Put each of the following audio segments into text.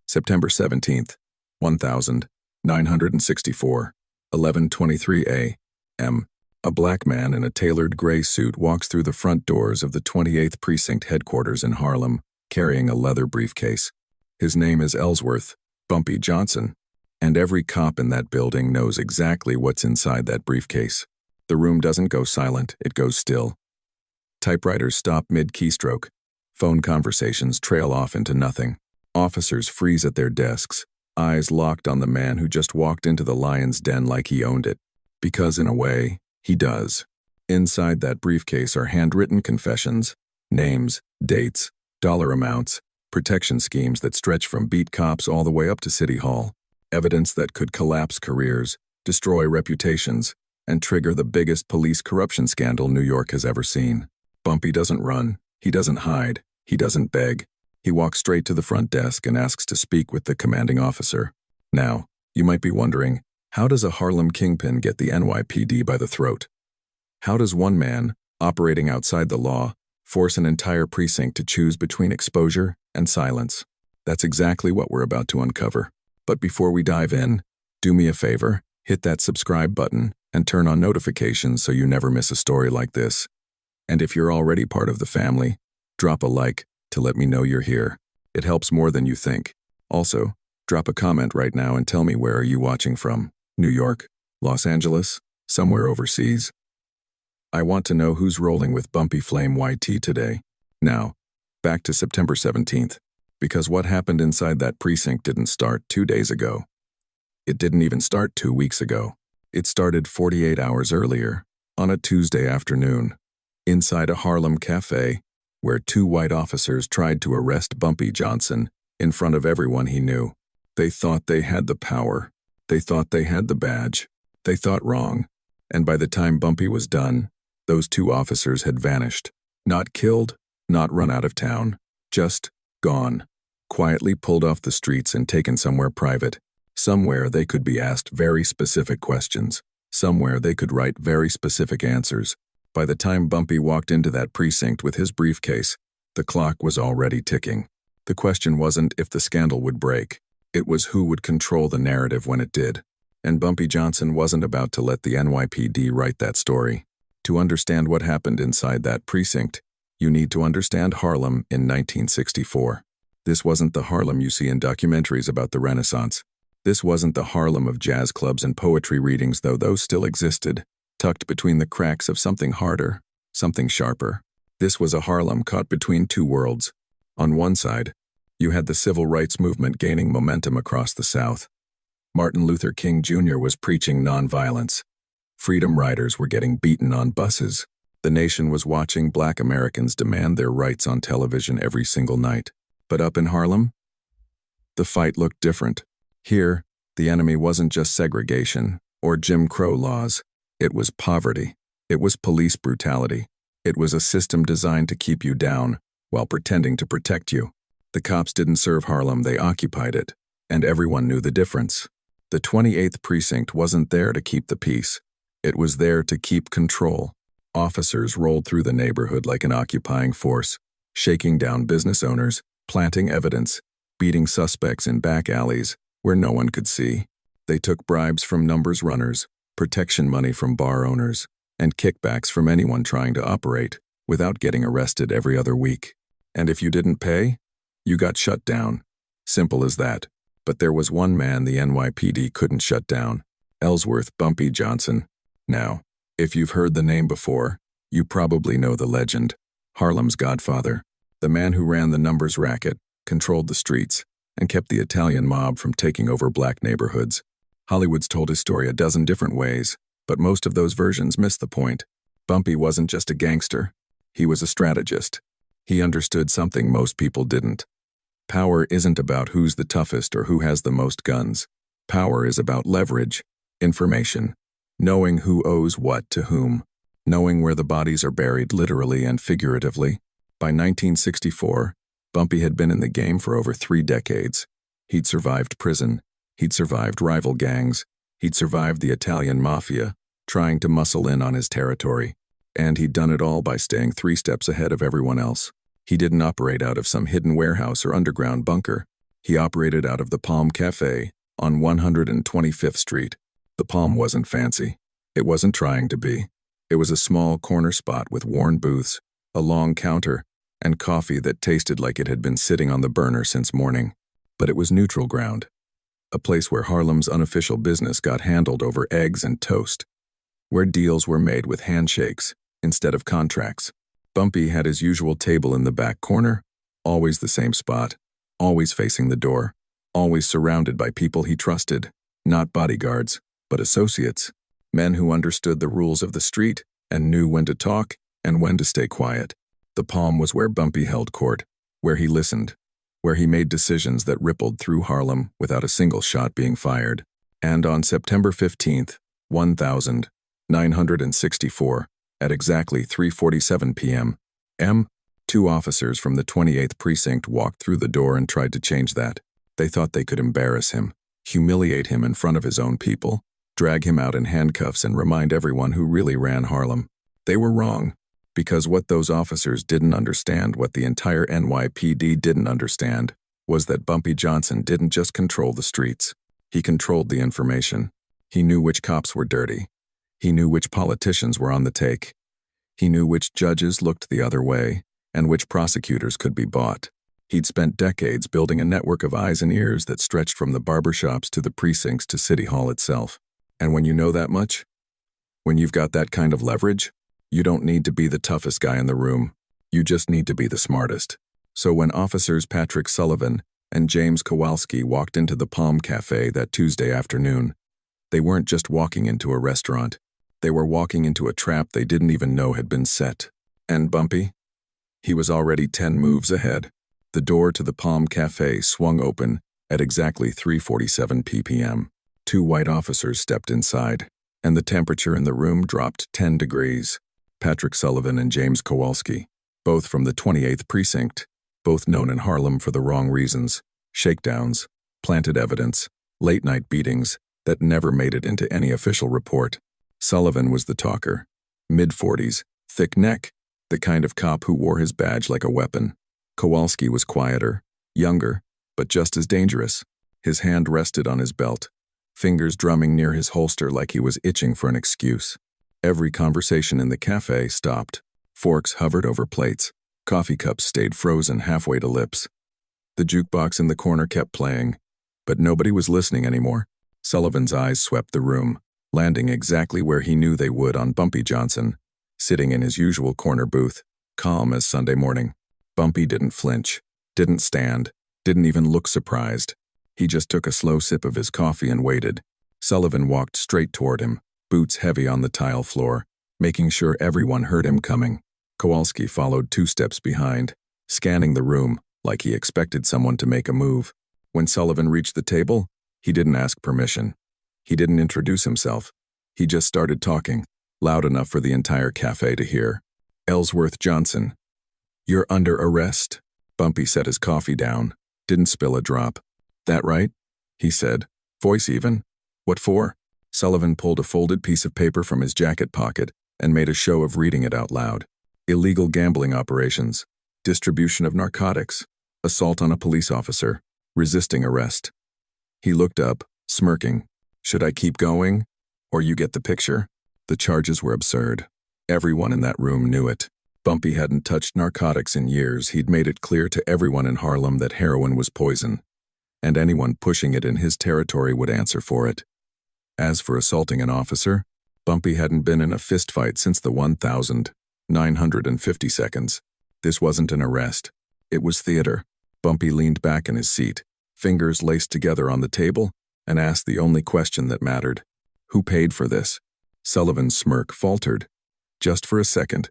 September 17th, 1964, 11:23 a.m. A black man in a tailored gray suit walks through the front doors of the 28th Precinct headquarters in Harlem, carrying a leather briefcase. His name is Ellsworth, Bumpy Johnson, and every cop in that building knows exactly what's inside that briefcase. The room doesn't go silent, it goes still. Typewriters stop mid-keystroke. Phone conversations trail off into nothing. Officers freeze at their desks, eyes locked on the man who just walked into the lion's den like he owned it. Because in a way, he does. Inside that briefcase are handwritten confessions, names, dates, dollar amounts, protection schemes that stretch from beat cops all the way up to City Hall, evidence that could collapse careers, destroy reputations, and trigger the biggest police corruption scandal New York has ever seen. Bumpy doesn't run, he doesn't hide, he doesn't beg. He walks straight to the front desk and asks to speak with the commanding officer. Now, you might be wondering, how does a Harlem kingpin get the NYPD by the throat? How does one man, operating outside the law, force an entire precinct to choose between exposure and silence? That's exactly what we're about to uncover. But before we dive in, do me a favor, hit that subscribe button and turn on notifications so you never miss a story like this. And if you're already part of the family, drop a like to let me know you're here. It helps more than you think. Also, drop a comment right now and tell me, where are you watching from? New York? Los Angeles? Somewhere overseas? I want to know who's rolling with Bumpy Flame YT today. Now, back to September 17th, because what happened inside that precinct didn't start 2 days ago. It didn't even start 2 weeks ago. It started 48 hours earlier, on a Tuesday afternoon, inside a Harlem cafe, where 2 white officers tried to arrest Bumpy Johnson in front of everyone he knew. They thought they had the power. They thought they had the badge. They thought wrong. And by the time Bumpy was done, those 2 officers had vanished. Not killed, not run out of town, just gone. Quietly pulled off the streets and taken somewhere private. Somewhere they could be asked very specific questions. Somewhere they could write very specific answers. By the time Bumpy walked into that precinct with his briefcase, the clock was already ticking. The question wasn't if the scandal would break. It was who would control the narrative when it did. And Bumpy Johnson wasn't about to let the NYPD write that story. To understand what happened inside that precinct, you need to understand Harlem in 1964. This wasn't the Harlem you see in documentaries about the Renaissance. This wasn't the Harlem of jazz clubs and poetry readings, though those still existed, tucked between the cracks of something harder, something sharper. This was a Harlem caught between 2 worlds. On one side, you had the civil rights movement gaining momentum across the South. Martin Luther King Jr. was preaching nonviolence. Freedom riders were getting beaten on buses. The nation was watching Black Americans demand their rights on television every single night. But up in Harlem, the fight looked different. Here, the enemy wasn't just segregation or Jim Crow laws. It was poverty. It was police brutality. It was a system designed to keep you down while pretending to protect you. The cops didn't serve Harlem, they occupied it. And everyone knew the difference. The 28th Precinct wasn't there to keep the peace. It was there to keep control. Officers rolled through the neighborhood like an occupying force, shaking down business owners, planting evidence, beating suspects in back alleys where no one could see. They took bribes from numbers runners, protection money from bar owners, and kickbacks from anyone trying to operate without getting arrested every other week. And if you didn't pay, you got shut down. Simple as that. But there was one man the NYPD couldn't shut down: Ellsworth Bumpy Johnson. Now, if you've heard the name before, you probably know the legend. Harlem's godfather, the man who ran the numbers racket, controlled the streets, and kept the Italian mob from taking over black neighborhoods. Hollywood's told his story a dozen different ways, but most of those versions miss the point. Bumpy wasn't just a gangster. He was a strategist. He understood something most people didn't. Power isn't about who's the toughest or who has the most guns. Power is about leverage, information, knowing who owes what to whom, knowing where the bodies are buried literally and figuratively. By 1964, Bumpy had been in the game for over 3 decades. He'd survived prison. He'd survived rival gangs. He'd survived the Italian mafia, trying to muscle in on his territory. And he'd done it all by staying 3 steps ahead of everyone else. He didn't operate out of some hidden warehouse or underground bunker. He operated out of the Palm Cafe on 125th Street. The Palm wasn't fancy. It wasn't trying to be. It was a small corner spot with worn booths, a long counter, and coffee that tasted like it had been sitting on the burner since morning. But it was neutral ground. A place where Harlem's unofficial business got handled over eggs and toast. Where deals were made with handshakes instead of contracts. Bumpy had his usual table in the back corner, always the same spot, always facing the door, always surrounded by people he trusted, not bodyguards, but associates, men who understood the rules of the street and knew when to talk and when to stay quiet. The Palm was where Bumpy held court, where he listened, where he made decisions that rippled through Harlem without a single shot being fired. And on September 15th, 1964, at exactly 3:47 p.m., two officers from the 28th Precinct walked through the door and tried to change that. They thought they could embarrass him, humiliate him in front of his own people, drag him out in handcuffs and remind everyone who really ran Harlem. They were wrong, because what those officers didn't understand, what the entire NYPD didn't understand, was that Bumpy Johnson didn't just control the streets. He controlled the information. He knew which cops were dirty. He knew which politicians were on the take. He knew which judges looked the other way, and which prosecutors could be bought. He'd spent decades building a network of eyes and ears that stretched from the barbershops to the precincts to City Hall itself. And when you know that much, when you've got that kind of leverage, you don't need to be the toughest guy in the room. You just need to be the smartest. So when officers Patrick Sullivan and James Kowalski walked into the Palm Cafe that Tuesday afternoon, they weren't just walking into a restaurant. They were walking into a trap they didn't even know had been set. And Bumpy? He was already 10 moves ahead. The door to the Palm Cafe swung open at exactly 3:47 p.m. Two white officers stepped inside, and the temperature in the room dropped 10 degrees. Patrick Sullivan and James Kowalski, both from the 28th Precinct, both known in Harlem for the wrong reasons, shakedowns, planted evidence, late-night beatings that never made it into any official report. Sullivan was the talker, mid-40s, thick neck, the kind of cop who wore his badge like a weapon. Kowalski was quieter, younger, but just as dangerous. His hand rested on his belt, fingers drumming near his holster like he was itching for an excuse. Every conversation in the cafe stopped. Forks hovered over plates. Coffee cups stayed frozen halfway to lips. The jukebox in the corner kept playing, but nobody was listening anymore. Sullivan's eyes swept the room, landing exactly where he knew they would on Bumpy Johnson, sitting in his usual corner booth, calm as Sunday morning. Bumpy didn't flinch, didn't stand, didn't even look surprised. He just took a slow sip of his coffee and waited. Sullivan walked straight toward him, boots heavy on the tile floor, making sure everyone heard him coming. Kowalski followed 2 steps behind, scanning the room like he expected someone to make a move. When Sullivan reached the table, he didn't ask permission. He didn't introduce himself. He just started talking, loud enough for the entire cafe to hear. "Ellsworth Johnson, you're under arrest." Bumpy set his coffee down, didn't spill a drop. "That right?" he said, voice even. "What for?" Sullivan pulled a folded piece of paper from his jacket pocket and made a show of reading it out loud. "Illegal gambling operations, distribution of narcotics, assault on a police officer, resisting arrest." He looked up, smirking. "Should I keep going? Or you get the picture?" The charges were absurd. Everyone in that room knew it. Bumpy hadn't touched narcotics in years. He'd made it clear to everyone in Harlem that heroin was poison, and anyone pushing it in his territory would answer for it. As for assaulting an officer, Bumpy hadn't been in a fistfight since the 1950 seconds. This wasn't an arrest. It was theater. Bumpy leaned back in his seat, fingers laced together on the table, and asked the only question that mattered. "Who paid for this?" Sullivan's smirk faltered. Just for a second.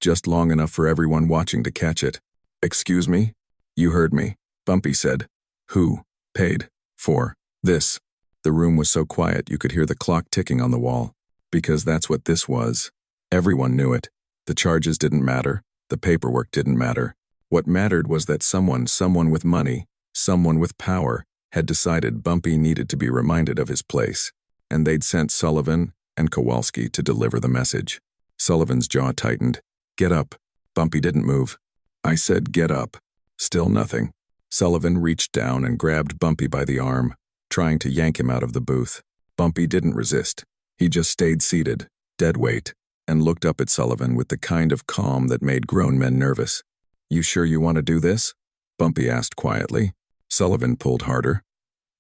Just long enough for everyone watching to catch it. "Excuse me?" "You heard me," Bumpy said. "Who paid for this?" The room was so quiet you could hear the clock ticking on the wall. Because that's what this was. Everyone knew it. The charges didn't matter. The paperwork didn't matter. What mattered was that someone with money, someone with power, had decided Bumpy needed to be reminded of his place. And they'd sent Sullivan and Kowalski to deliver the message. Sullivan's jaw tightened. "Get up." Bumpy didn't move. "I said get up." Still nothing. Sullivan reached down and grabbed Bumpy by the arm, trying to yank him out of the booth. Bumpy didn't resist. He just stayed seated, dead weight, and looked up at Sullivan with the kind of calm that made grown men nervous. "You sure you want to do this?" Bumpy asked quietly. Sullivan pulled harder.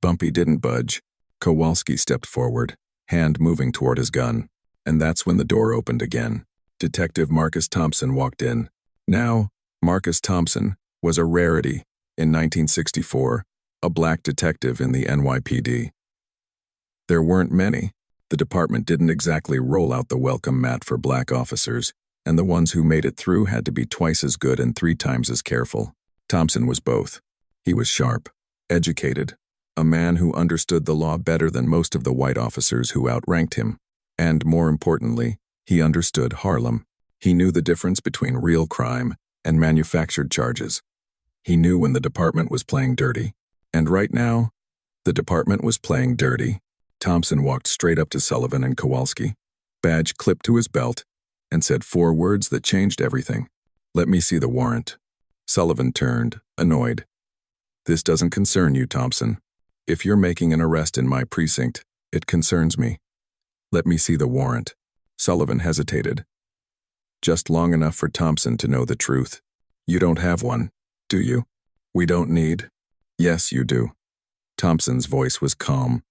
Bumpy didn't budge. Kowalski stepped forward, hand moving toward his gun. And that's when the door opened again. Detective Marcus Thompson walked in. Now, Marcus Thompson was a rarity in 1964, a black detective in the NYPD. There weren't many. The department didn't exactly roll out the welcome mat for black officers, and the ones who made it through had to be twice as good and 3 times as careful. Thompson was both. He was sharp, educated, a man who understood the law better than most of the white officers who outranked him. And more importantly, he understood Harlem. He knew the difference between real crime and manufactured charges. He knew when the department was playing dirty. And right now, the department was playing dirty. Thompson walked straight up to Sullivan and Kowalski, badge clipped to his belt, and said 4 words that changed everything. "Let me see the warrant." Sullivan turned, annoyed. "This doesn't concern you, Thompson. If you're making an arrest in my precinct, it concerns me. Let me see the warrant." Sullivan hesitated. Just long enough for Thompson to know the truth. "You don't have one, do you?" "We don't need." "Yes, you do." Thompson's voice was calm,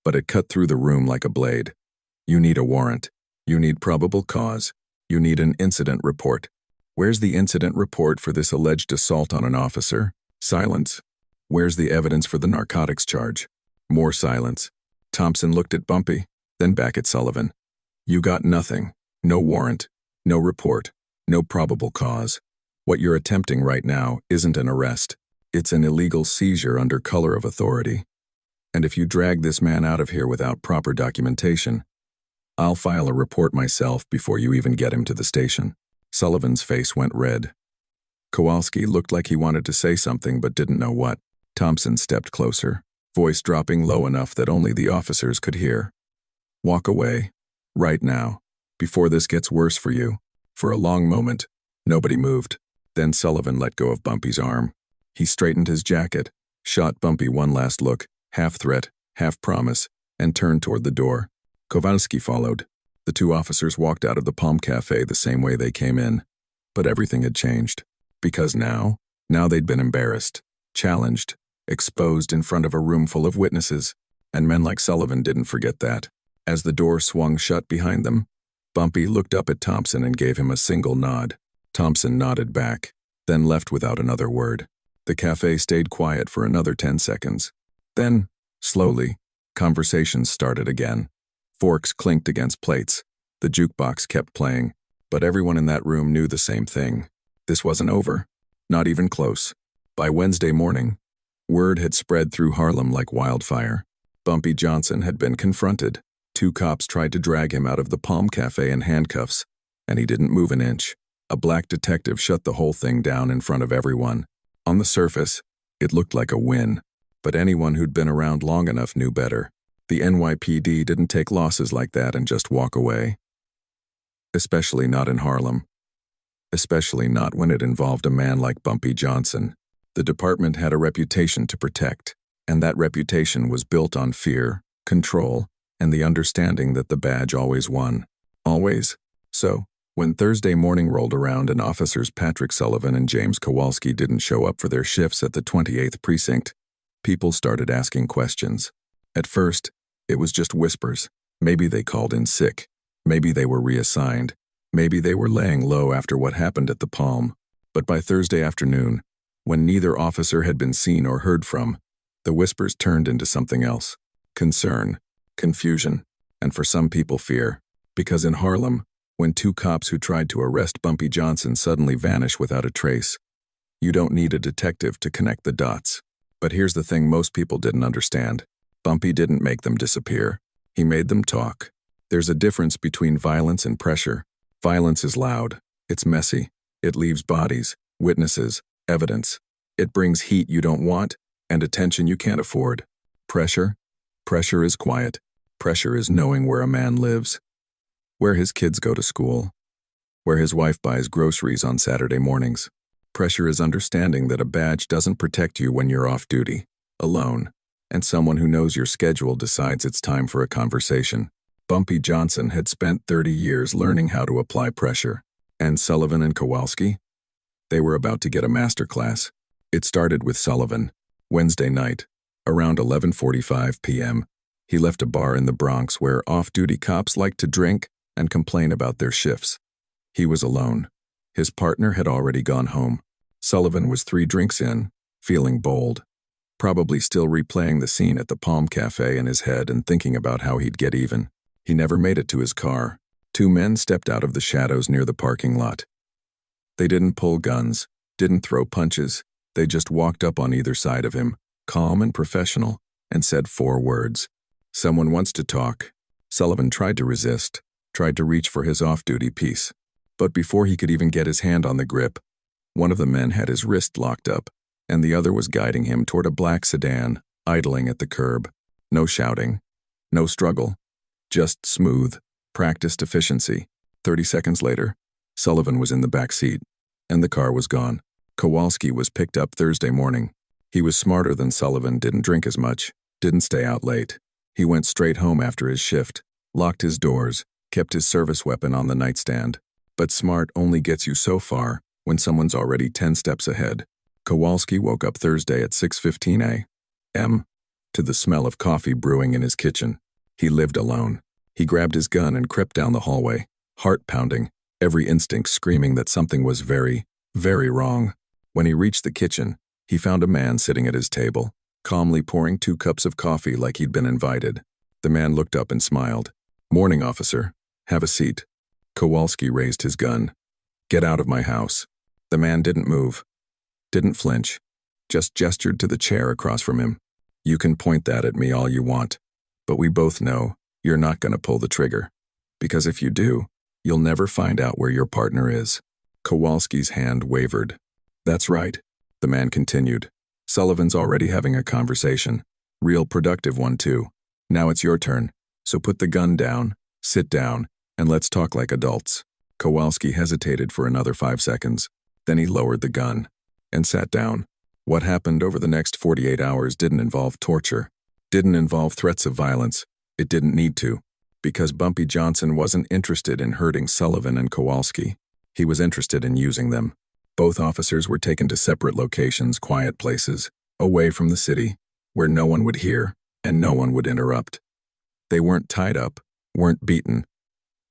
but it cut through the room like a blade. "You need a warrant. You need probable cause. You need an incident report. Where's the incident report for this alleged assault on an officer?" Silence. "Where's the evidence for the narcotics charge?" More silence. Thompson looked at Bumpy, then back at Sullivan. "You got nothing. No warrant. No report. No probable cause. What you're attempting right now isn't an arrest. It's an illegal seizure under color of authority. And if you drag this man out of here without proper documentation, I'll file a report myself before you even get him to the station." Sullivan's face went red. Kowalski looked like he wanted to say something but didn't know what. Thompson stepped closer, voice dropping low enough that only the officers could hear. "Walk away. Right now. Before this gets worse for you." For a long moment, nobody moved. Then Sullivan let go of Bumpy's arm. He straightened his jacket, shot Bumpy one last look, half threat, half promise, and turned toward the door. Kowalski followed. The 2 officers walked out of the Palm Cafe the same way they came in. But everything had changed. Because now they'd been embarrassed, challenged, exposed in front of a room full of witnesses, and men like Sullivan didn't forget that. As the door swung shut behind them, Bumpy looked up at Thompson and gave him a single nod. Thompson nodded back, then left without another word. The cafe stayed quiet for another 10 seconds. Then, slowly, conversations started again. Forks clinked against plates. The jukebox kept playing, but everyone in that room knew the same thing. This wasn't over. Not even close. By Wednesday morning, word had spread through Harlem like wildfire. Bumpy Johnson had been confronted. 2 cops tried to drag him out of the Palm Cafe in handcuffs, and he didn't move an inch. A black detective shut the whole thing down in front of everyone. On the surface, it looked like a win, but anyone who'd been around long enough knew better. The NYPD didn't take losses like that and just walk away. Especially not in Harlem. Especially not when it involved a man like Bumpy Johnson. The department had a reputation to protect, and that reputation was built on fear, control, and the understanding that the badge always won. Always. So, when Thursday morning rolled around and officers Patrick Sullivan and James Kowalski didn't show up for their shifts at the 28th Precinct, people started asking questions. At first, it was just whispers. Maybe they called in sick. Maybe they were reassigned. Maybe they were laying low after what happened at the Palm. But by Thursday afternoon, when neither officer had been seen or heard from, the whispers turned into something else. Concern, confusion, and for some people fear. Because in Harlem, when 2 cops who tried to arrest Bumpy Johnson suddenly vanish without a trace, you don't need a detective to connect the dots. But here's the thing most people didn't understand. Bumpy didn't make them disappear. He made them talk. There's a difference between violence and pressure. Violence is loud. It's messy. It leaves bodies, witnesses, evidence. It brings heat you don't want and attention you can't afford. Pressure? Pressure is quiet. Pressure is knowing where a man lives, where his kids go to school, where his wife buys groceries on Saturday mornings. Pressure is understanding that a badge doesn't protect you when you're off duty, alone, and someone who knows your schedule decides it's time for a conversation. Bumpy Johnson had spent 30 years learning how to apply pressure. And Sullivan and Kowalski? They were about to get a masterclass. It started with Sullivan. Wednesday night, around 11:45 p.m., he left a bar in the Bronx where off-duty cops like to drink and complain about their shifts. He was alone. His partner had already gone home. Sullivan was 3 drinks in, feeling bold, probably still replaying the scene at the Palm Cafe in his head and thinking about how he'd get even. He never made it to his car. 2 men stepped out of the shadows near the parking lot. They didn't pull guns, didn't throw punches. They just walked up on either side of him, calm and professional, and said 4 words. "Someone wants to talk." Sullivan tried to resist, tried to reach for his off-duty piece. But before he could even get his hand on the grip, one of the men had his wrist locked up, and the other was guiding him toward a black sedan, idling at the curb. No shouting, no struggle, just smooth, practiced efficiency. 30 seconds later, Sullivan was in the back seat, and the car was gone. Kowalski was picked up Thursday morning. He was smarter than Sullivan, didn't drink as much, didn't stay out late. He went straight home after his shift, locked his doors, kept his service weapon on the nightstand. But smart only gets you so far when someone's already 10 steps ahead. Kowalski woke up Thursday at 6:15 a.m. to the smell of coffee brewing in his kitchen. He lived alone. He grabbed his gun and crept down the hallway, heart pounding, every instinct screaming that something was very, very wrong. When he reached the kitchen, he found a man sitting at his table, calmly pouring 2 cups of coffee like he'd been invited. The man looked up and smiled. "Morning, officer. Have a seat." Kowalski raised his gun. "Get out of my house." The man didn't move, didn't flinch, just gestured to the chair across from him. "You can point that at me all you want, but we both know you're not going to pull the trigger. Because if you do, you'll never find out where your partner is." Kowalski's hand wavered. "That's right," the man continued. "Sullivan's already having a conversation. Real productive one, too. Now it's your turn, so put the gun down, sit down, and let's talk like adults." Kowalski hesitated for another 5 seconds. Then he lowered the gun and sat down. What happened over the next 48 hours didn't involve torture, didn't involve threats of violence. It didn't need to, because Bumpy Johnson wasn't interested in hurting Sullivan and Kowalski. He was interested in using them. Both officers were taken to separate locations, quiet places, away from the city, where no one would hear and no one would interrupt. They weren't tied up, weren't beaten.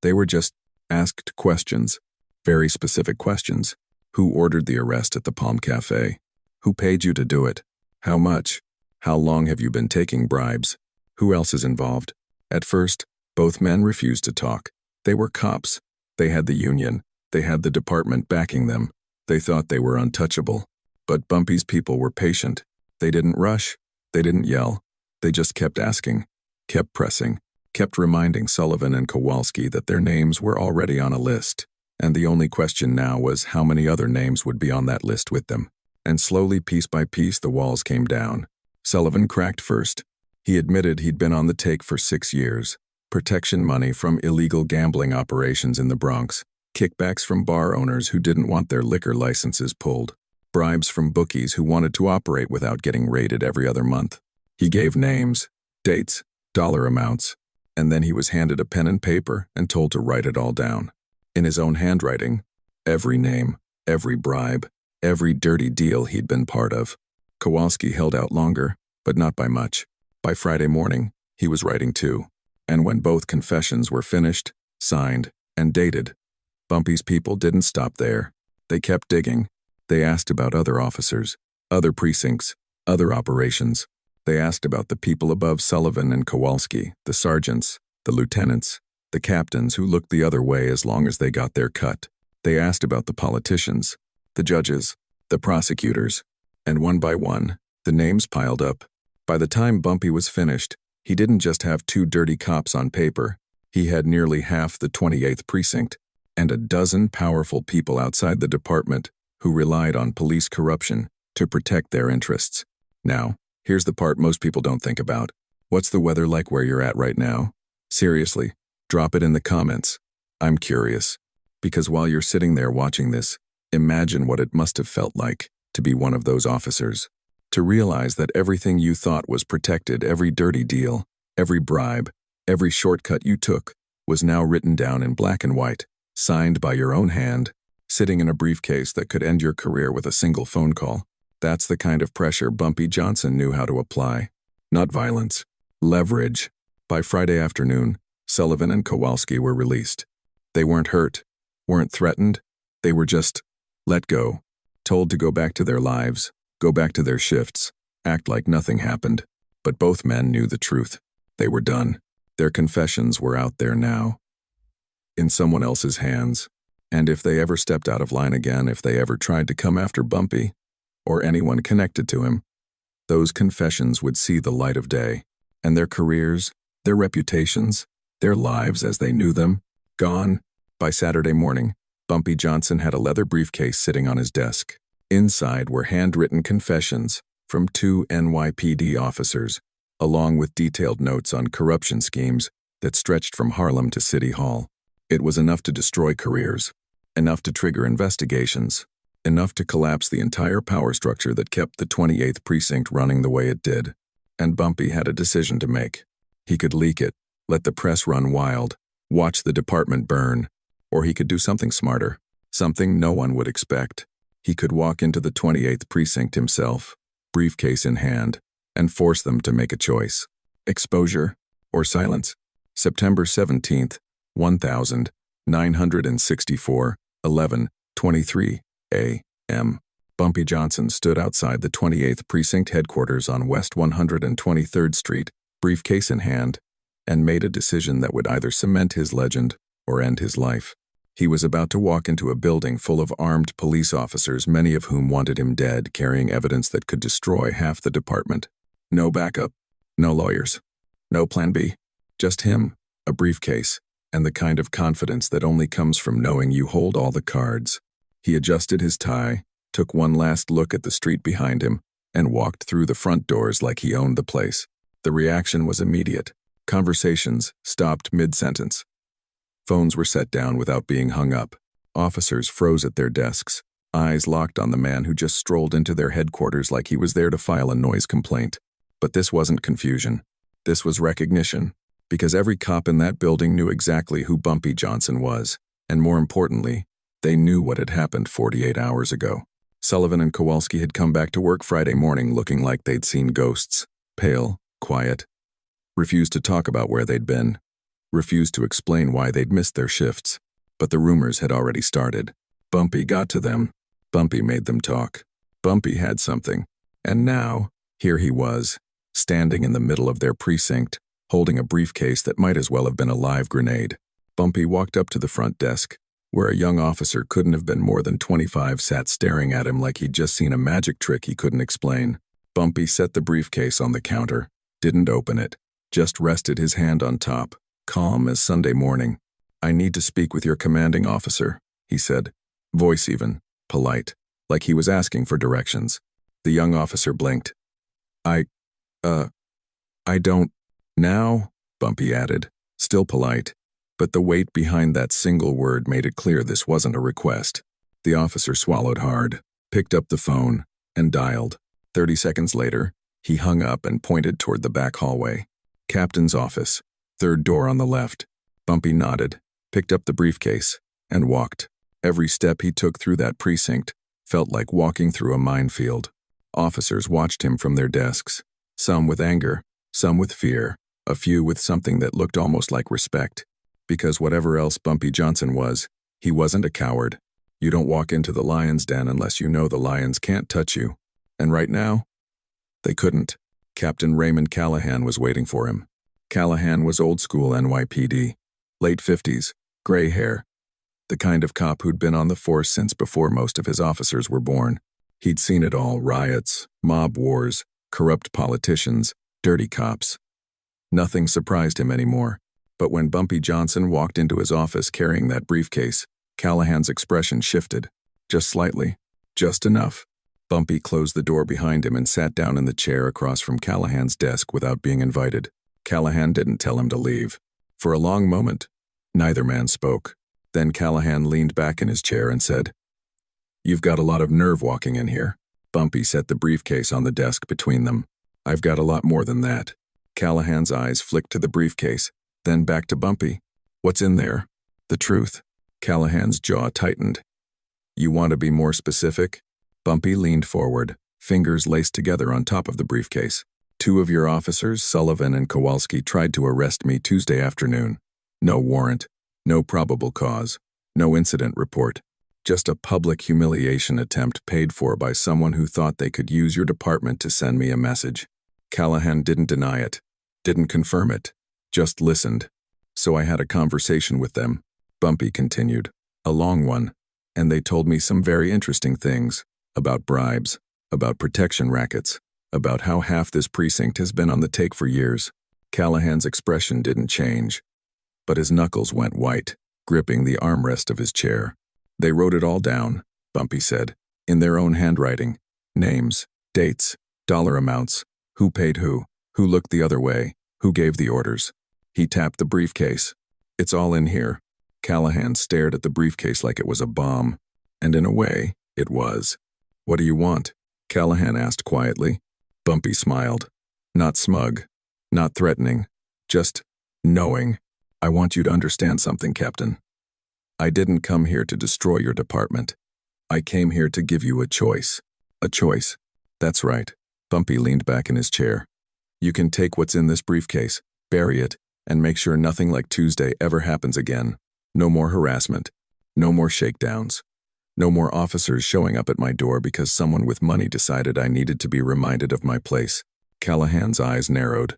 They were just asked questions, very specific questions. Who ordered the arrest at the Palm Cafe? Who paid you to do it? How much? How long have you been taking bribes? Who else is involved? At first, both men refused to talk. They were cops. They had the union. They had the department backing them. They thought they were untouchable. But Bumpy's people were patient. They didn't rush. They didn't yell. They just kept asking, kept pressing, kept reminding Sullivan and Kowalski that their names were already on a list. And the only question now was how many other names would be on that list with them. And slowly, piece by piece, the walls came down. Sullivan cracked first. He admitted he'd been on the take for 6 years. Protection money from illegal gambling operations in the Bronx. Kickbacks from bar owners who didn't want their liquor licenses pulled. Bribes from bookies who wanted to operate without getting raided every other month. He gave names, dates, dollar amounts, and then he was handed a pen and paper and told to write it all down. In his own handwriting, every name, every bribe, every dirty deal he'd been part of. Kowalski held out longer, but not by much. By Friday morning, he was writing too. And when both confessions were finished, signed, and dated, Bumpy's people didn't stop there. They kept digging. They asked about other officers, other precincts, other operations. They asked about the people above Sullivan and Kowalski, the sergeants, the lieutenants, the captains who looked the other way as long as they got their cut. They asked about the politicians, the judges, the prosecutors, and one by one, the names piled up. By the time Bumpy was finished, he didn't just have 2 dirty cops on paper. He had nearly half the 28th precinct, and a dozen powerful people outside the department who relied on police corruption to protect their interests. Now, here's the part most people don't think about. What's the weather like where you're at right now? Seriously, drop it in the comments. I'm curious. Because while you're sitting there watching this, Imagine what it must have felt like to be one of those officers. To realize that everything you thought was protected, every dirty deal, every bribe, every shortcut you took, was now written down in black and white, signed by your own hand, sitting in a briefcase that could end your career with a single phone call. That's the kind of pressure Bumpy Johnson knew how to apply. Not violence. Leverage. By Friday afternoon, Sullivan and Kowalski were released. They weren't hurt, weren't threatened. They were just let go, told to go back to their lives, go back to their shifts, act like nothing happened. But both men knew the truth. They were done. Their confessions were out there now, in someone else's hands. And if they ever stepped out of line again, if they ever tried to come after Bumpy, or anyone connected to him, those confessions would see the light of day, and their careers, their reputations, their lives as they knew them, gone. By Saturday morning, Bumpy Johnson had a leather briefcase sitting on his desk. Inside were handwritten confessions from 2 NYPD officers, along with detailed notes on corruption schemes that stretched from Harlem to City Hall. It was enough to destroy careers, enough to trigger investigations, enough to collapse the entire power structure that kept the 28th Precinct running the way it did. And Bumpy had a decision to make. He could leak it, let the press run wild, watch the department burn, or he could do something smarter, something no one would expect. He could walk into the 28th Precinct himself, briefcase in hand, and force them to make a choice. Exposure or silence. September 17th, 1964, 11:23 a.m. Bumpy Johnson stood outside the 28th Precinct headquarters on West 123rd Street, briefcase in hand, and made a decision that would either cement his legend or end his life. He was about to walk into a building full of armed police officers, many of whom wanted him dead, carrying evidence that could destroy half the department. No backup, no lawyers, no plan B, just him, a briefcase, and the kind of confidence that only comes from knowing you hold all the cards. He adjusted his tie, took one last look at the street behind him, and walked through the front doors like he owned the place. The reaction was immediate. Conversations stopped mid-sentence. Phones were set down without being hung up. Officers froze at their desks, eyes locked on the man who just strolled into their headquarters like he was there to file a noise complaint. But this wasn't confusion. This was recognition, because every cop in that building knew exactly who Bumpy Johnson was, and more importantly, they knew what had happened 48 hours ago. Sullivan and Kowalski had come back to work Friday morning looking like they'd seen ghosts, pale, quiet, refused to talk about where they'd been, refused to explain why they'd missed their shifts. But the rumors had already started. Bumpy got to them. Bumpy made them talk. Bumpy had something. And now, here he was, standing in the middle of their precinct, holding a briefcase that might as well have been a live grenade. Bumpy walked up to the front desk, where a young officer couldn't have been more than 25 sat staring at him like he'd just seen a magic trick he couldn't explain. Bumpy set the briefcase on the counter, didn't open it, just rested his hand on top, calm as Sunday morning. "I need to speak with your commanding officer," he said, voice even, polite, like he was asking for directions. The young officer blinked. I don't. Now," Bumpy added, still polite, but the weight behind that single word made it clear this wasn't a request. The officer swallowed hard, picked up the phone, and dialed. 30 seconds later, he hung up and pointed toward the back hallway. "Captain's office, third door on the left." Bumpy nodded, picked up the briefcase, and walked. Every step he took through that precinct felt like walking through a minefield. Officers watched him from their desks, some with anger, some with fear, a few with something that looked almost like respect. Because whatever else Bumpy Johnson was, he wasn't a coward. You don't walk into the lion's den unless you know the lions can't touch you. And right now, they couldn't. Captain Raymond Callahan was waiting for him. Callahan was old school NYPD, late 50s, gray hair, the kind of cop who'd been on the force since before most of his officers were born. He'd seen it all: riots, mob wars, corrupt politicians, dirty cops. Nothing surprised him anymore. But when Bumpy Johnson walked into his office carrying that briefcase, Callahan's expression shifted. Just slightly. Just enough. Bumpy closed the door behind him and sat down in the chair across from Callahan's desk without being invited. Callahan didn't tell him to leave. For a long moment, neither man spoke. Then Callahan leaned back in his chair and said, You've got a lot of nerve walking in here. Bumpy set the briefcase on the desk between them. I've got a lot more than that. Callahan's eyes flicked to the briefcase, then back to Bumpy. What's in there? The truth. Callahan's jaw tightened. You want to be more specific? Bumpy leaned forward, fingers laced together on top of the briefcase. 2 of your officers, Sullivan and Kowalski, tried to arrest me Tuesday afternoon. No warrant, no probable cause, no incident report. Just a public humiliation attempt paid for by someone who thought they could use your department to send me a message. Callahan didn't deny it, didn't confirm it, just listened. So I had a conversation with them, Bumpy continued, a long one, and they told me some very interesting things, about bribes, about protection rackets, about how half this precinct has been on the take for years. Callahan's expression didn't change, but his knuckles went white, gripping the armrest of his chair. They wrote it all down, Bumpy said, in their own handwriting. Names, dates, dollar amounts, who paid who looked the other way, who gave the orders. He tapped the briefcase. It's all in here. Callahan stared at the briefcase like it was a bomb, and in a way, it was. What do you want? Callahan asked quietly. Bumpy smiled. Not smug, not threatening, just knowing. I want you to understand something, Captain. I didn't come here to destroy your department. I came here to give you a choice. A choice. That's right. Bumpy leaned back in his chair. You can take what's in this briefcase, bury it, and make sure nothing like Tuesday ever happens again. No more harassment. No more shakedowns. No more officers showing up at my door because someone with money decided I needed to be reminded of my place. Callahan's eyes narrowed.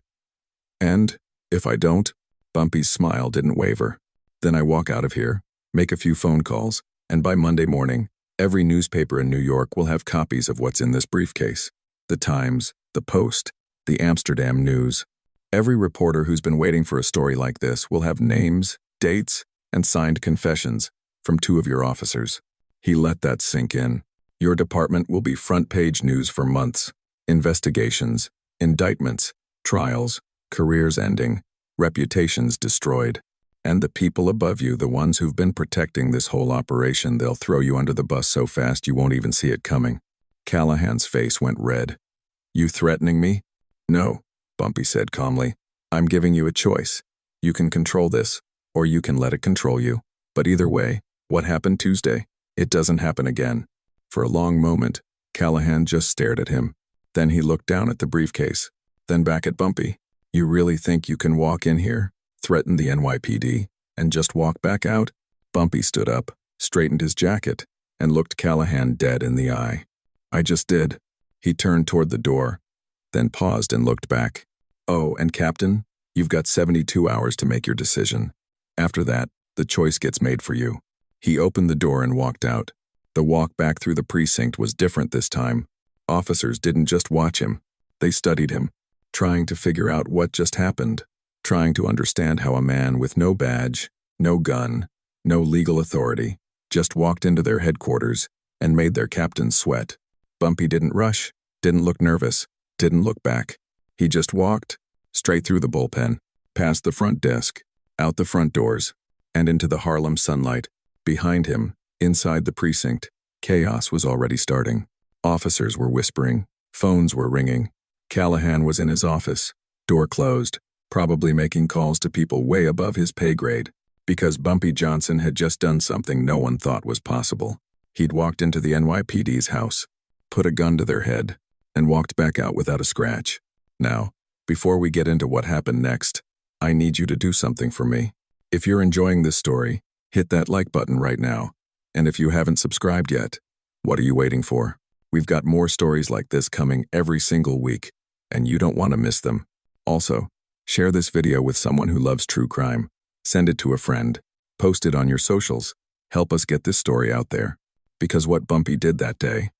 And, if I don't? Bumpy's smile didn't waver. Then I walk out of here, make a few phone calls, and by Monday morning, every newspaper in New York will have copies of what's in this briefcase. The Times, the Post, the Amsterdam News. Every reporter who's been waiting for a story like this will have names, dates, and signed confessions from 2 of your officers. He let that sink in. Your department will be front-page news for months. Investigations, indictments, trials, careers ending, reputations destroyed. And the people above you, the ones who've been protecting this whole operation, they'll throw you under the bus so fast you won't even see it coming. Callahan's face went red. You threatening me? No, Bumpy said calmly. I'm giving you a choice. You can control this, or you can let it control you. But either way, what happened Tuesday? It doesn't happen again. For a long moment, Callahan just stared at him. Then he looked down at the briefcase, then back at Bumpy. You really think you can walk in here, threaten the NYPD, and just walk back out? Bumpy stood up, straightened his jacket, and looked Callahan dead in the eye. I just did. He turned toward the door, then paused and looked back. Oh, and Captain, you've got 72 hours to make your decision. After that, the choice gets made for you. He opened the door and walked out. The walk back through the precinct was different this time. Officers didn't just watch him. They studied him, trying to figure out what just happened, trying to understand how a man with no badge, no gun, no legal authority, just walked into their headquarters and made their captain sweat. Bumpy didn't rush, didn't look nervous, didn't look back. He just walked, straight through the bullpen, past the front desk, out the front doors, and into the Harlem sunlight. Behind him, inside the precinct, chaos was already starting. Officers were whispering, phones were ringing. Callahan was in his office, door closed, probably making calls to people way above his pay grade, because Bumpy Johnson had just done something no one thought was possible. He'd walked into the NYPD's house, put a gun to their head, and walked back out without a scratch. Now, before we get into what happened next, I need you to do something for me. If you're enjoying this story, hit that like button right now. And if you haven't subscribed yet, what are you waiting for? We've got more stories like this coming every single week, and you don't want to miss them. Also, share this video with someone who loves true crime. Send it to a friend. Post it on your socials. Help us get this story out there. Because what Bumpy did that day,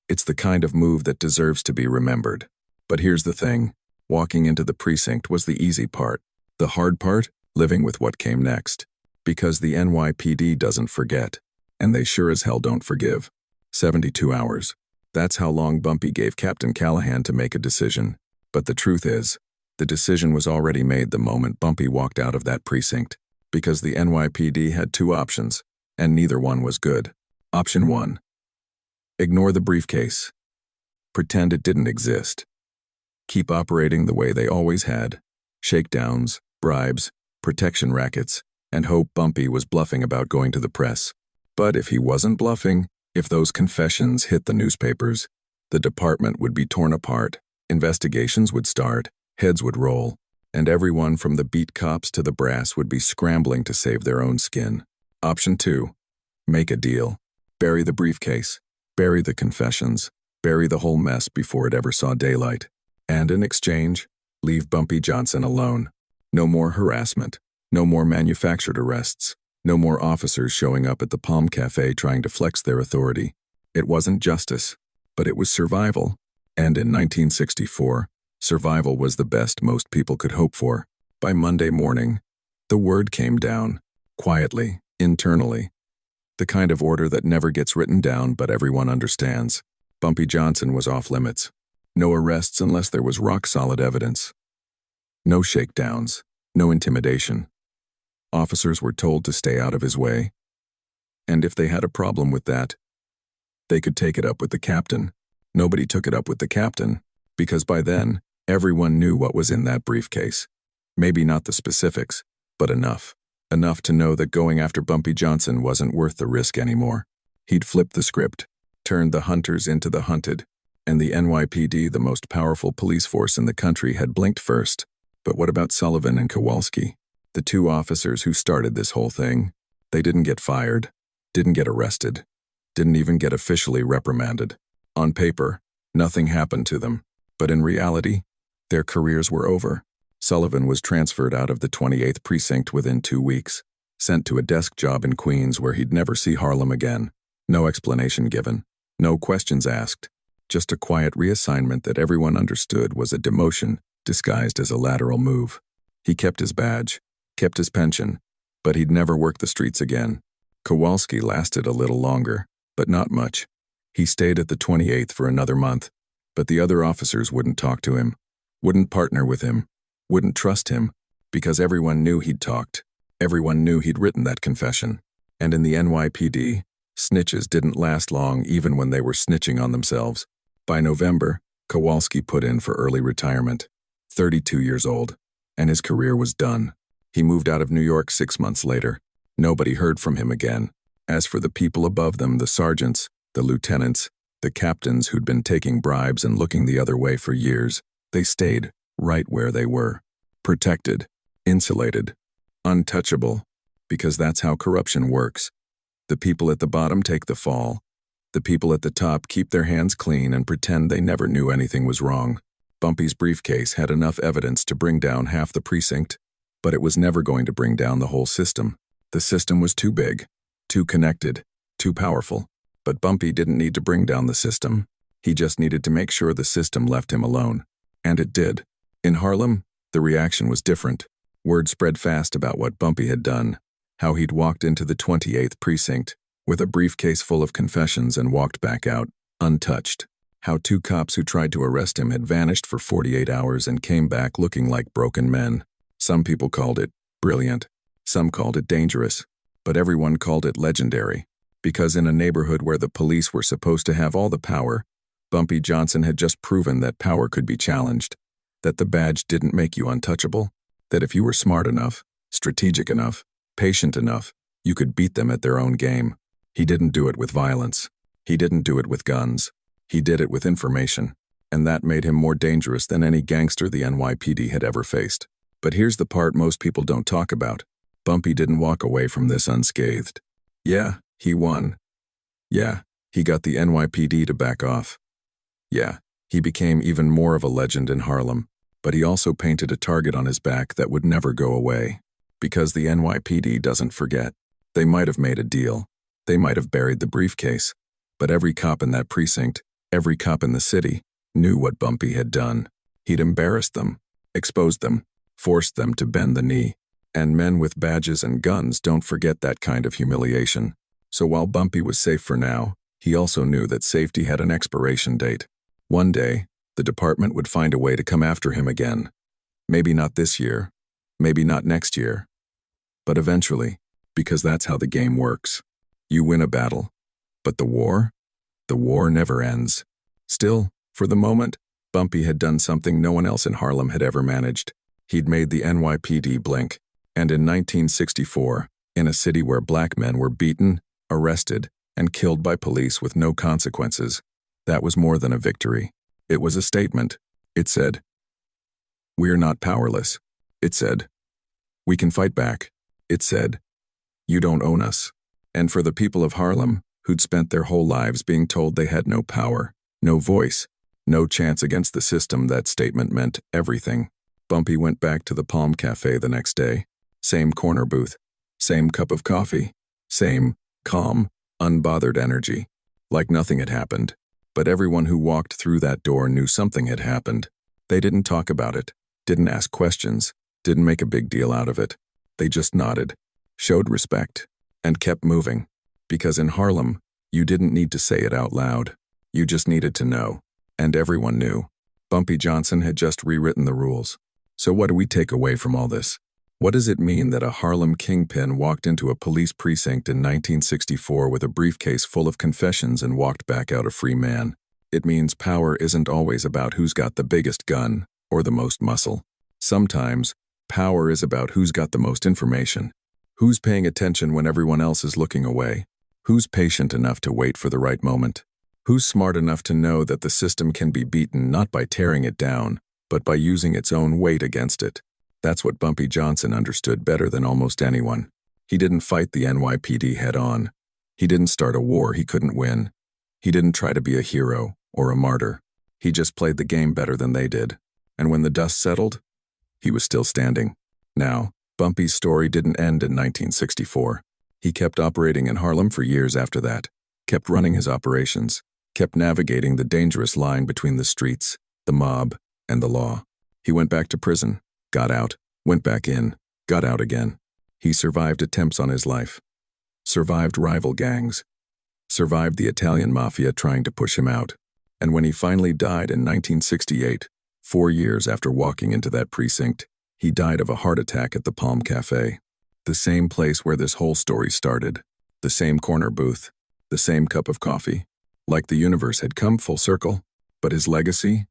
it's the kind of move that deserves to be remembered. But here's the thing. Walking into the precinct was the easy part. The hard part? Living with what came next. Because the NYPD doesn't forget. And they sure as hell don't forgive. 72 hours. That's how long Bumpy gave Captain Callahan to make a decision. But the truth is, the decision was already made the moment Bumpy walked out of that precinct. Because the NYPD had 2 options, and neither one was good. Option 1. Ignore the briefcase. Pretend it didn't exist. Keep operating the way they always had. Shakedowns, bribes, protection rackets, and hope Bumpy was bluffing about going to the press. But if he wasn't bluffing, if those confessions hit the newspapers, the department would be torn apart, investigations would start, heads would roll, and everyone from the beat cops to the brass would be scrambling to save their own skin. Option 2. Make a deal. Bury the briefcase. Bury the confessions. Bury the whole mess before it ever saw daylight. And in exchange, leave Bumpy Johnson alone. No more harassment. No more manufactured arrests. No more officers showing up at the Palm Cafe trying to flex their authority. It wasn't justice, but it was survival. And in 1964, survival was the best most people could hope for. By Monday morning, the word came down, quietly, internally. The kind of order that never gets written down but everyone understands. Bumpy Johnson was off limits. No arrests unless there was rock-solid evidence. No shakedowns, no intimidation. Officers were told to stay out of his way. And if they had a problem with that, they could take it up with the captain. Nobody took it up with the captain, because by then, everyone knew what was in that briefcase. Maybe not the specifics, but enough. Enough to know that going after Bumpy Johnson wasn't worth the risk anymore. He'd flipped the script, turned the hunters into the hunted, and the NYPD, the most powerful police force in the country, had blinked first. But what about Sullivan and Kowalski? The two officers who started this whole thing? They didn't get fired, didn't get arrested, didn't even get officially reprimanded. On paper, nothing happened to them, but in reality, their careers were over. Sullivan was transferred out of the 28th Precinct within 2 weeks, sent to a desk job in Queens where he'd never see Harlem again. No explanation given, no questions asked, just a quiet reassignment that everyone understood was a demotion disguised as a lateral move. He kept his badge, kept his pension, but he'd never work the streets again. Kowalski lasted a little longer, but not much. He stayed at the 28th for another month, but the other officers wouldn't talk to him, wouldn't partner with him, wouldn't trust him, because everyone knew he'd talked. Everyone knew he'd written that confession. And in the NYPD, snitches didn't last long even when they were snitching on themselves. By November, Kowalski put in for early retirement, 32 years old, and his career was done. He moved out of New York 6 months later. Nobody heard from him again. As for the people above them, the sergeants, the lieutenants, the captains who'd been taking bribes and looking the other way for years, they stayed right where they were. Protected, insulated, untouchable, because that's how corruption works. The people at the bottom take the fall. The people at the top keep their hands clean and pretend they never knew anything was wrong. Bumpy's briefcase had enough evidence to bring down half the precinct, but it was never going to bring down the whole system. The system was too big, too connected, too powerful. But Bumpy didn't need to bring down the system. He just needed to make sure the system left him alone. And it did. In Harlem, the reaction was different. Word spread fast about what Bumpy had done, how he'd walked into the 28th Precinct with a briefcase full of confessions and walked back out, untouched. How 2 cops who tried to arrest him had vanished for 48 hours and came back looking like broken men. Some people called it brilliant. Some called it dangerous. But everyone called it legendary. Because in a neighborhood where the police were supposed to have all the power, Bumpy Johnson had just proven that power could be challenged, that the badge didn't make you untouchable, that if you were smart enough, strategic enough, patient enough, you could beat them at their own game. He didn't do it with violence. He didn't do it with guns. He did it with information, and that made him more dangerous than any gangster the NYPD had ever faced. But here's the part most people don't talk about. Bumpy didn't walk away from this unscathed. Yeah, he won. Yeah, he got the NYPD to back off. Yeah, he became even more of a legend in Harlem, but he also painted a target on his back that would never go away. Because the NYPD doesn't forget. They might have made a deal. They might have buried the briefcase. But every cop in that precinct, every cop in the city, knew what Bumpy had done. He'd embarrassed them, exposed them, forced them to bend the knee. And men with badges and guns don't forget that kind of humiliation. So while Bumpy was safe for now, he also knew that safety had an expiration date. One day, the department would find a way to come after him again. Maybe not this year, maybe not next year, but eventually, because that's how the game works. You win a battle, but the war? The war never ends. Still, for the moment, Bumpy had done something no one else in Harlem had ever managed. He'd made the NYPD blink. And in 1964, in a city where black men were beaten, arrested, and killed by police with no consequences, that was more than a victory. It was a statement. It said, "We're not powerless." It said, "We can fight back." It said, "You don't own us." And for the people of Harlem, who'd spent their whole lives being told they had no power, no voice, no chance against the system, that statement meant everything. Bumpy went back to the Palm Cafe the next day. Same corner booth, same cup of coffee, same calm, unbothered energy, like nothing had happened. But everyone who walked through that door knew something had happened. They didn't talk about it, didn't ask questions, didn't make a big deal out of it. They just nodded, showed respect, and kept moving. Because in Harlem, you didn't need to say it out loud. You just needed to know. And everyone knew. Bumpy Johnson had just rewritten the rules. So what do we take away from all this? What does it mean that a Harlem kingpin walked into a police precinct in 1964 with a briefcase full of confessions and walked back out a free man? It means power isn't always about who's got the biggest gun or the most muscle. Sometimes, power is about who's got the most information. Who's paying attention when everyone else is looking away? Who's patient enough to wait for the right moment? Who's smart enough to know that the system can be beaten not by tearing it down, but by using its own weight against it? That's what Bumpy Johnson understood better than almost anyone. He didn't fight the NYPD head-on. He didn't start a war he couldn't win. He didn't try to be a hero or a martyr. He just played the game better than they did. And when the dust settled, he was still standing. Now, Bumpy's story didn't end in 1964. He kept operating in Harlem for years after that, kept running his operations, kept navigating the dangerous line between the streets, the mob, and the law. He went back to prison, got out, went back in, got out again. He survived attempts on his life, survived rival gangs, survived the Italian mafia trying to push him out. And when he finally died in 1968, 4 years after walking into that precinct, he died of a heart attack at the Palm Cafe. The same place where this whole story started. The same corner booth. The same cup of coffee. Like the universe had come full circle. But his legacy?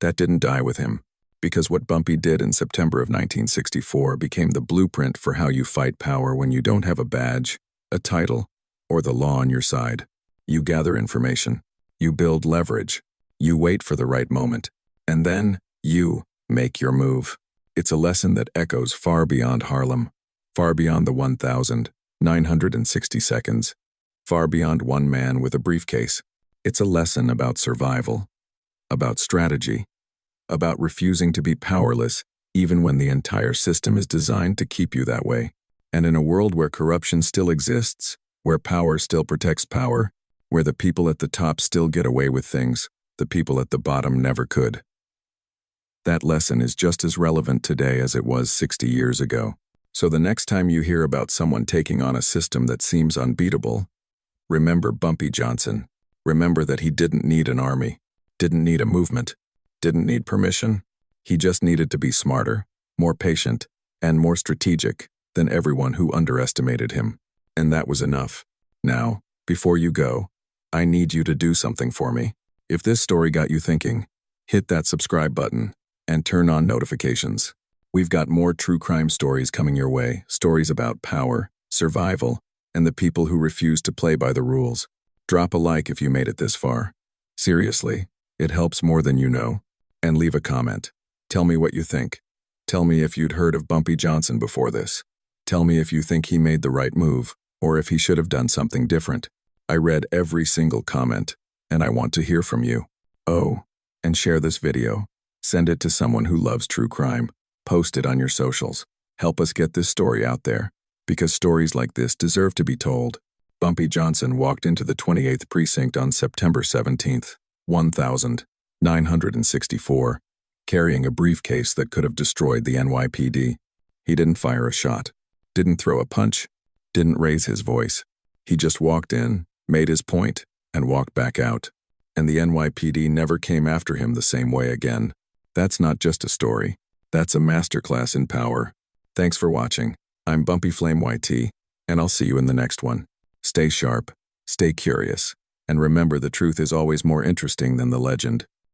That didn't die with him. Because what Bumpy did in September of 1964 became the blueprint for how you fight power when you don't have a badge, a title, or the law on your side. You gather information. You build leverage. You wait for the right moment. And then, you make your move. It's a lesson that echoes far beyond Harlem, far beyond the 1,960 seconds, far beyond one man with a briefcase. It's a lesson about survival, about strategy, about refusing to be powerless even when the entire system is designed to keep you that way. And in a world where corruption still exists, where power still protects power, where the people at the top still get away with things the people at the bottom never could. That lesson is just as relevant today as it was 60 years ago. So the next time you hear about someone taking on a system that seems unbeatable, remember Bumpy Johnson. Remember that he didn't need an army, didn't need a movement, didn't need permission. He just needed to be smarter, more patient, and more strategic than everyone who underestimated him. And that was enough. Now, before you go, I need you to do something for me. If this story got you thinking, hit that subscribe button and turn on notifications. We've got more true crime stories coming your way, stories about power, survival, and the people who refuse to play by the rules. Drop a like if you made it this far. Seriously, it helps more than you know. And leave a comment. Tell me what you think. Tell me if you'd heard of Bumpy Johnson before this. Tell me if you think he made the right move, or if he should have done something different. I read every single comment, and I want to hear from you. Oh, and share this video. Send it to someone who loves true crime. Post it on your socials. Help us get this story out there, because stories like this deserve to be told. Bumpy Johnson walked into the 28th Precinct on September 17th, 1964, carrying a briefcase that could have destroyed the NYPD. He didn't fire a shot, didn't throw a punch, didn't raise his voice. He just walked in, made his point, and walked back out. And the NYPD never came after him the same way again. That's not just a story. That's a masterclass in power. Thanks for watching. I'm Bumpy Flame YT, and I'll see you in the next one. Stay sharp, stay curious, And remember, the truth is always more interesting than the legend.